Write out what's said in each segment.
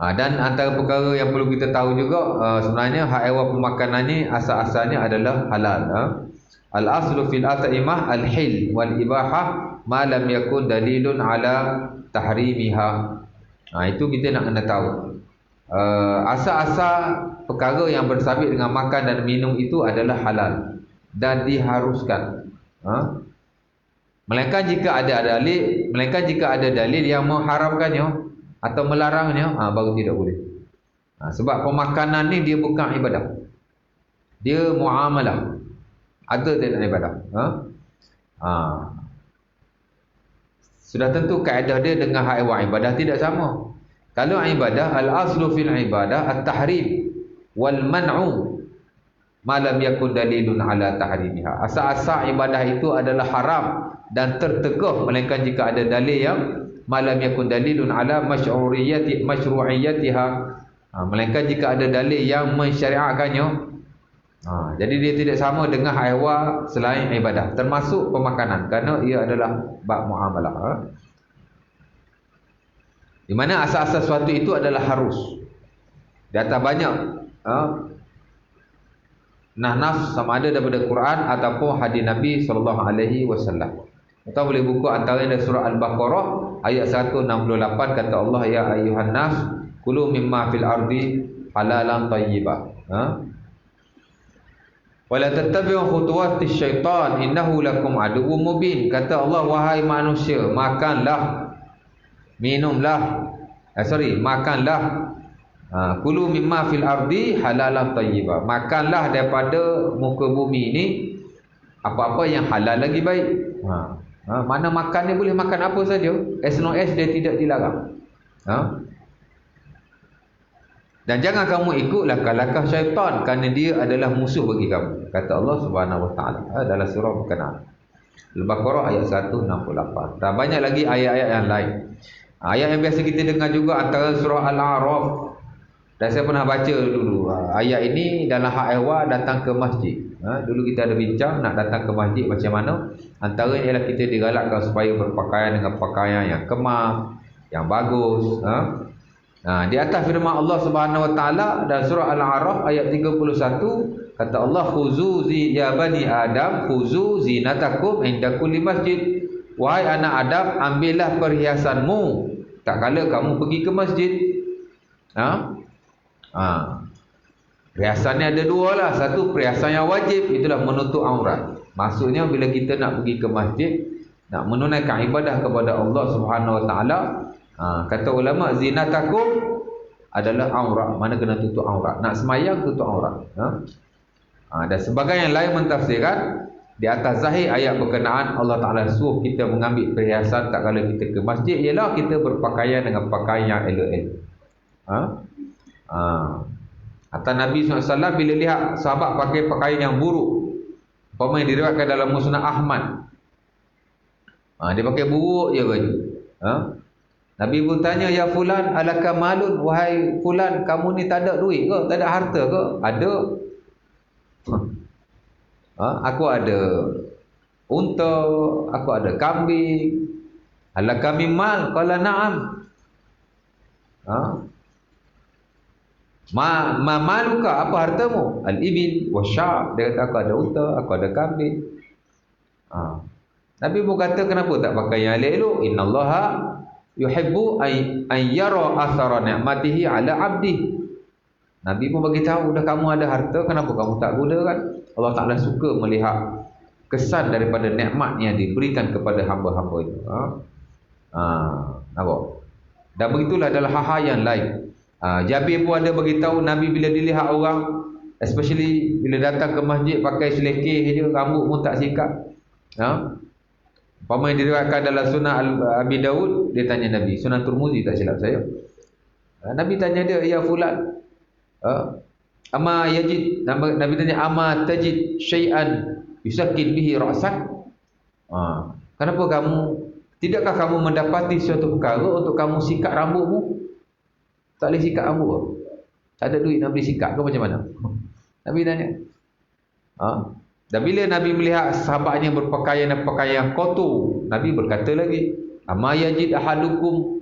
Dan antara perkara yang perlu kita tahu juga, sebenarnya haiwan pemakanan ni asal-asalnya adalah halal. Al-aslu fil at'imah al-hil wal ibahah ma lam yakun dalilun ala tahrimiha. Itu kita nak kena tahu. Asal-asal perkara yang bersabit dengan makan dan minum itu adalah halal dan diharuskan. Melainkan jika ada dalil yang mengharamkannya atau melarangnya, baru tidak boleh. Sebab pemakanan ni dia bukan ibadah, dia muamalah, ada dalam ibadah. Sudah tentu kaedah dia dengan haiwan ibadah tidak sama. Kalau ibadah, al-aslu fil ibadah at-tahrim wal man'u ma lam yakun dalilun ala tahrimiha. Asal-asal ibadah itu adalah haram dan tertegah, melainkan jika ada dalil yang malam yakun dalilun ala masyru'iyyatiha, melainkan jika ada dalil yang mensyariatkannya. Jadi dia tidak sama dengan haiwan selain ibadah, termasuk pemakanan, kerana ia adalah bab muamalah. Di mana asal-asal sesuatu itu adalah harus. Di atas banyak nas sama ada daripada Quran ataupun hadis Nabi sallallahu alaihi wasallam. Kita boleh buka antaranya surah Al-Baqarah ayat 168, kata Allah, ya ayyuhan nas kulu mimma fil ardi halalan thayyibah. Wala tattabi'u khutuwatis syaitan innahu lakum aduwwum mubin. Kata Allah, wahai manusia, makanlah, minumlah, makanlah, kulu mimma fil ardi halalan thayyibah. Makanlah daripada muka bumi ini apa-apa yang halal lagi baik. Mana makan ni boleh makan apa saja, as long as dia tidak dilarang. Dan jangan kamu ikut langkah-langkah syaitan, kerana dia adalah musuh bagi kamu, kata Allah Subhanahu wa taala dalam surah berkenaan. Al-Baqarah ayat 168. Dan banyak lagi ayat-ayat yang lain. Ayat yang biasa kita dengar juga antara surah Al-A'raf. Dan saya pernah baca dulu ayat ini dalam hak ehwal datang ke masjid. Dulu kita ada bincang nak datang ke masjid macam mana. Antaranya ialah kita digalakkan supaya berpakaian dengan pakaian yang kemah, yang bagus. Di atas firman Allah Subhanahu wa taala dalam surah Al-A'raf ayat 31, kata Allah, khuzu ya bani Adam khuzu zinatakum inda kulli masjid. Wahai anak Adam, ambillah perhiasanmu tak kala kamu pergi ke masjid. Perhiasan ni ada dua lah. Satu, perhiasan yang wajib, itulah menutup aurat. Maksudnya bila kita nak pergi ke masjid, nak menunaikan ibadah kepada Allah Subhanahu wa taala, kata ulama, zinatakum adalah aurat, mana kena tutup aurat. Nak semayang tutup aurat. Dan sebagian yang lain mentafsirkan di atas zahir ayat berkenaan Allah Taala suruh kita mengambil perhiasan tak kala kita ke masjid, ialah kita berpakaian dengan pakaian yang elok-elok. Hatta Nabi SAW bila lihat sahabat pakai pakaian yang buruk, umpama yang diriwayatkan dalam Musnad Ahmad, dia pakai buruk je baju. Nabi pun tanya, ya fulan alaka malun, wahai fulan, kamu ni tak ada duit ke, tak ada harta ke? Ada. Aku ada unta, aku ada kambing. Alaka min mal? Qala na'am. Maluka, apa hartamu? Al-ibil wasya'. Dia kata, aku ada unta, aku ada kambing. Nabi pun kata, kenapa tak pakai yang elok-elok? Innallaha yuhibbu an yara athara ni'matihi ala 'abdi. Nabi pun bagi tahu, dah kamu ada harta, kenapa kamu tak gunakan? Allah Taala suka melihat kesan daripada nikmat yang diberikan kepada hamba-hamba itu. Nampak? Dan begitulah dalam hal-hal yang lain. Jabir pun ada bagi tahu, Nabi bila dilihat orang, especially bila datang ke masjid pakai selekeh je, rambut pun tak sikat. Umpama yang diriwayatkan dalam Sunan Abi Daud, dia tanya Nabi, Sunan Tirmizi tak silap saya. Nabi tanya dia, ya fulan, ama yajid, Nabi tanya, ama tajid syai'an yusakin bihi ra'sak? Kenapa tidakkah kamu mendapati suatu perkara untuk kamu sikat rambutmu? Tak boleh sikat rambut, tak ada duit nak beli sikat ke macam mana? Nabi tanya. Dan bila Nabi melihat sahabatnya berpakaian dan pakaian kotor, Nabi berkata lagi, ama yajid ahadukum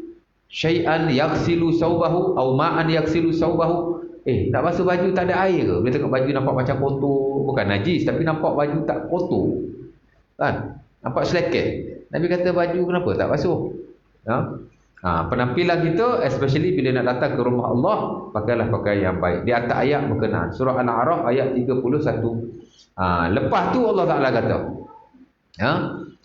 syai'an yaghsilu saubahu atau ma'an yaghsilu saubahu. Nak basuh baju tak ada air ke? Bila tengok baju nampak macam kotor, bukan najis tapi nampak baju tak kotor. Kan? Nampak seleket. Nabi kata baju kenapa tak basuh? Penampilan kita especially bila nak datang ke rumah Allah, pakailah pakaian yang baik. Di atas ayat berkenaan surah Al-A'raf ayat 31. Lepas tu Allah Taala kata,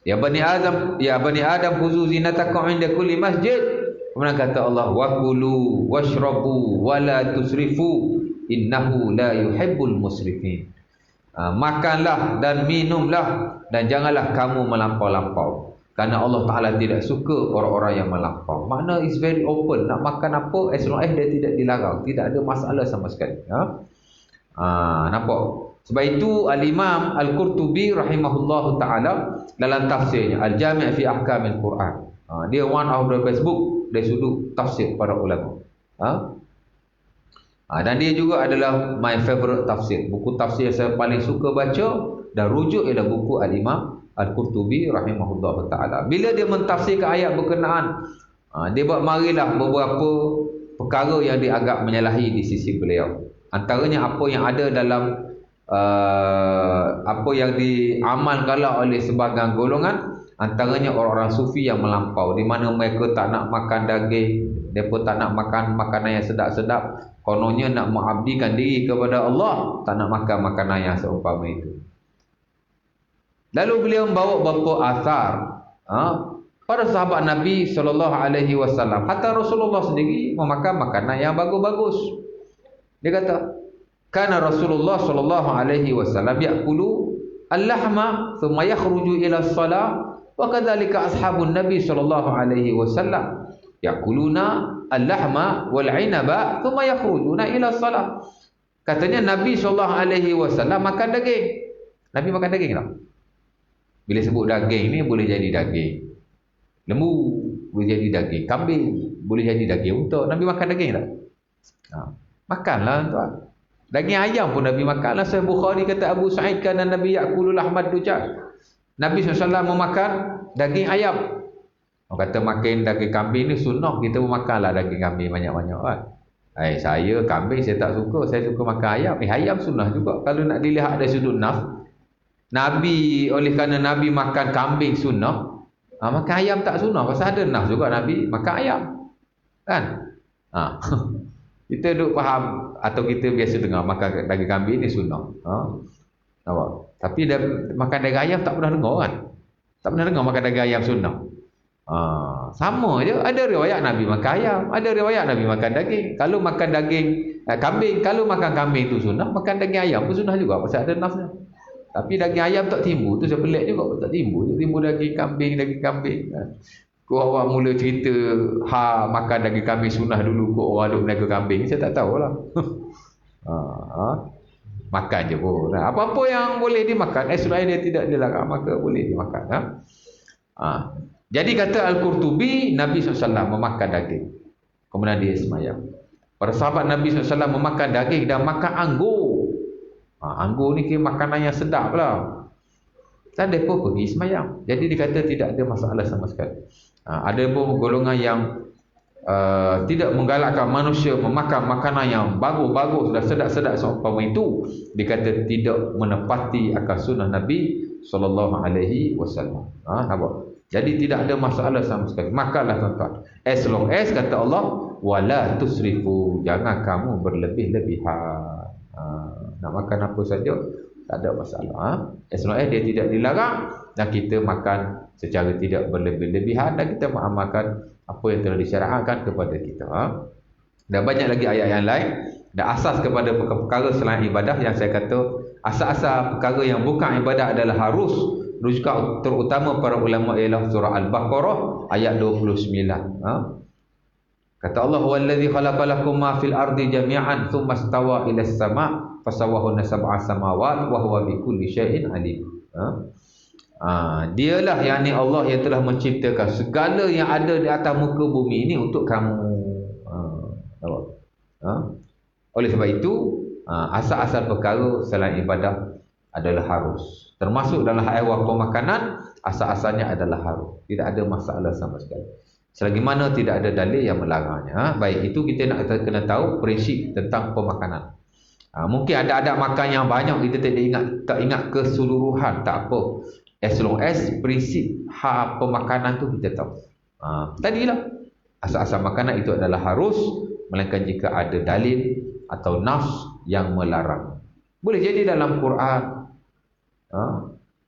ya bani Adam khuzu zinatakum 'inda kulli masjid. Kemudian kata Allah, wa kulu washrabu wa la tusrifu innahu la yuhibbul musrifin. Makanlah dan minumlah dan janganlah kamu melampau-lampau, kerana Allah Taala tidak suka orang-orang yang melampau. Makna is very open. Nak makan apa as long as dia tidak dilarang, tidak ada masalah sama sekali. Nampak? Sebab itu Al-Imam Al-Qurtubi rahimahullahu taala dalam tafsirnya Al-Jami' fi Ahkamil Quran, dia one of the best book dari sudut tafsir para ulama. Dan dia juga adalah my favorite tafsir. Buku tafsir saya paling suka baca dan rujuk ialah buku Al-Imam Al-Qurtubi rahimahullahu taala. Bila dia mentafsirkan ayat berkenaan, dia buat marilah beberapa perkara yang dianggap menyalahi di sisi beliau. Antaranya apa yang ada dalam apa yang diamalkan oleh sebahagian golongan, antaranya orang-orang sufi yang melampau, di mana mereka tak nak makan daging, mereka tak nak makan makanan yang sedap-sedap, kononnya nak mengabdikan diri kepada Allah, tak nak makan makanan yang seumpama itu. Lalu beliau membawa beberapa asar para sahabat Nabi SAW, hatta Rasulullah sendiri memakan makanan yang bagus-bagus. Dia kata, kana Rasulullah SAW ya'kulu al-lahma thumma yakhruju ila as-salah. Wa kadzalika ashabun Nabi sallallahu alaihi wasallam yakuluna al-lahma wal 'inaba thumma yakhrujuna ila shalah. Katanya Nabi sallallahu alaihi wasallam makan daging. Nabi makan daging tak? Bila sebut daging ni boleh jadi daging lembu, boleh jadi daging kambing, boleh jadi daging unta. Nabi makan daging tak? Makanlah tuan. Daging ayam pun Nabi makanlah. Sahih Bukhari kata Abu Sa'id kana Nabi ya'kulu lahmad dujaj. Nabi SAW memakan daging ayam. Orang kata makan daging kambing ni sunnah, kita pun makanlah daging kambing banyak-banyak kan. Saya kambing saya tak suka, saya suka makan ayam. Ayam sunnah juga kalau nak dilihat dari sudut naf. Nabi, oleh kerana Nabi makan kambing sunnah, makan ayam tak sunnah, pasal ada naf juga Nabi makan ayam. Kan? Kita duk faham atau kita biasa dengar makan daging kambing ni sunnah. Nampak? Tapi makan daging ayam tak pernah dengar kan? Tak pernah dengar makan daging ayam sunnah. Sama je. Ada riwayat Nabi makan ayam, ada riwayat Nabi makan daging. Kalau makan daging kambing, kalau makan kambing tu sunnah, makan daging ayam pun sunnah juga, pasal ada nafsnya. Tapi daging ayam tak timbul, tu saya pelik juga, tak timbul. Timbul daging kambing kan? Kau awak mula cerita makan daging kambing sunnah dulu, kau orang duk menaga kambing, saya tak tahulah. Makan je pun. Apa-apa yang boleh dimakan, selagi dia tidak dilarang, maka boleh dimakan. Jadi kata Al-Qurtubi, Nabi SAW memakan daging, kemudian dia semayang. Para sahabat Nabi SAW memakan daging dan makan anggur. Anggur ni kira makanan yang sedap lah. Dan mereka pergi semayang. Jadi dikata tidak ada masalah sama sekali. Ada pun golongan yang tidak menggalakkan manusia memakan makanan yang bagus-bagus dan sedap-sedap seumpama itu, dikata tidak menepati akan sunnah Nabi SAW. Nampak? Jadi tidak ada masalah sama sekali. Makanlah tuan-tuan. As long as kata Allah, wala tusrifu, jangan kamu berlebih-lebihan. Nak makan apa saja tak ada masalah. As long as dia tidak dilarang dan kita makan secara tidak berlebih-lebihan dan kita mengamalkan apa yang telah disyariatkan kepada kita. Dan banyak lagi ayat yang lain. Dan asas kepada perkara selain ibadah yang saya kata, asas-asas perkara yang bukan ibadah adalah harus. Rujukan terutama para ulama ialah surah Al-Baqarah ayat 29. Kata Allah, "Wallazi khalaqalakum ma fil ardi jami'an tsumma istawa ila as-sama' fasawwahunna sab'a samawat wa huwa bikulli syai'in alim." Dialah yakni Allah yang telah menciptakan segala yang ada di atas muka bumi ini untuk kamu. Oleh sebab itu, asal-asal perkara selain ibadah adalah harus. Termasuk dalam hal pemakanan, asal-asalnya adalah harus. Tidak ada masalah sama sekali. selagi mana tidak ada dalil yang melarangnya. Baik, itu kita nak kena tahu prinsip tentang pemakanan. Mungkin ada adat makan yang banyak kita tak ingat keseluruhan, tak apa. As long as prinsip pemakanan tu kita tahu. Tadilah asal-asal makanan itu adalah harus, melainkan jika ada dalil atau nas yang melarang. Boleh jadi dalam Quran,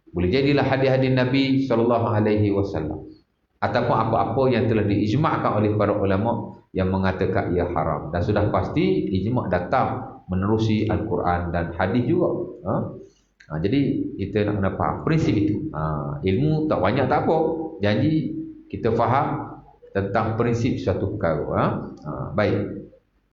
boleh jadilah hadis-hadis Nabi SAW, ataupun apa-apa yang telah diijma'kan oleh para ulama yang mengatakan ia haram, dan sudah pasti ijma' datang menerusi Al-Quran dan hadis juga. Jadi kita nak kena faham prinsip itu. Ilmu tak banyak tak apa, janji kita faham tentang prinsip suatu perkara. Baik.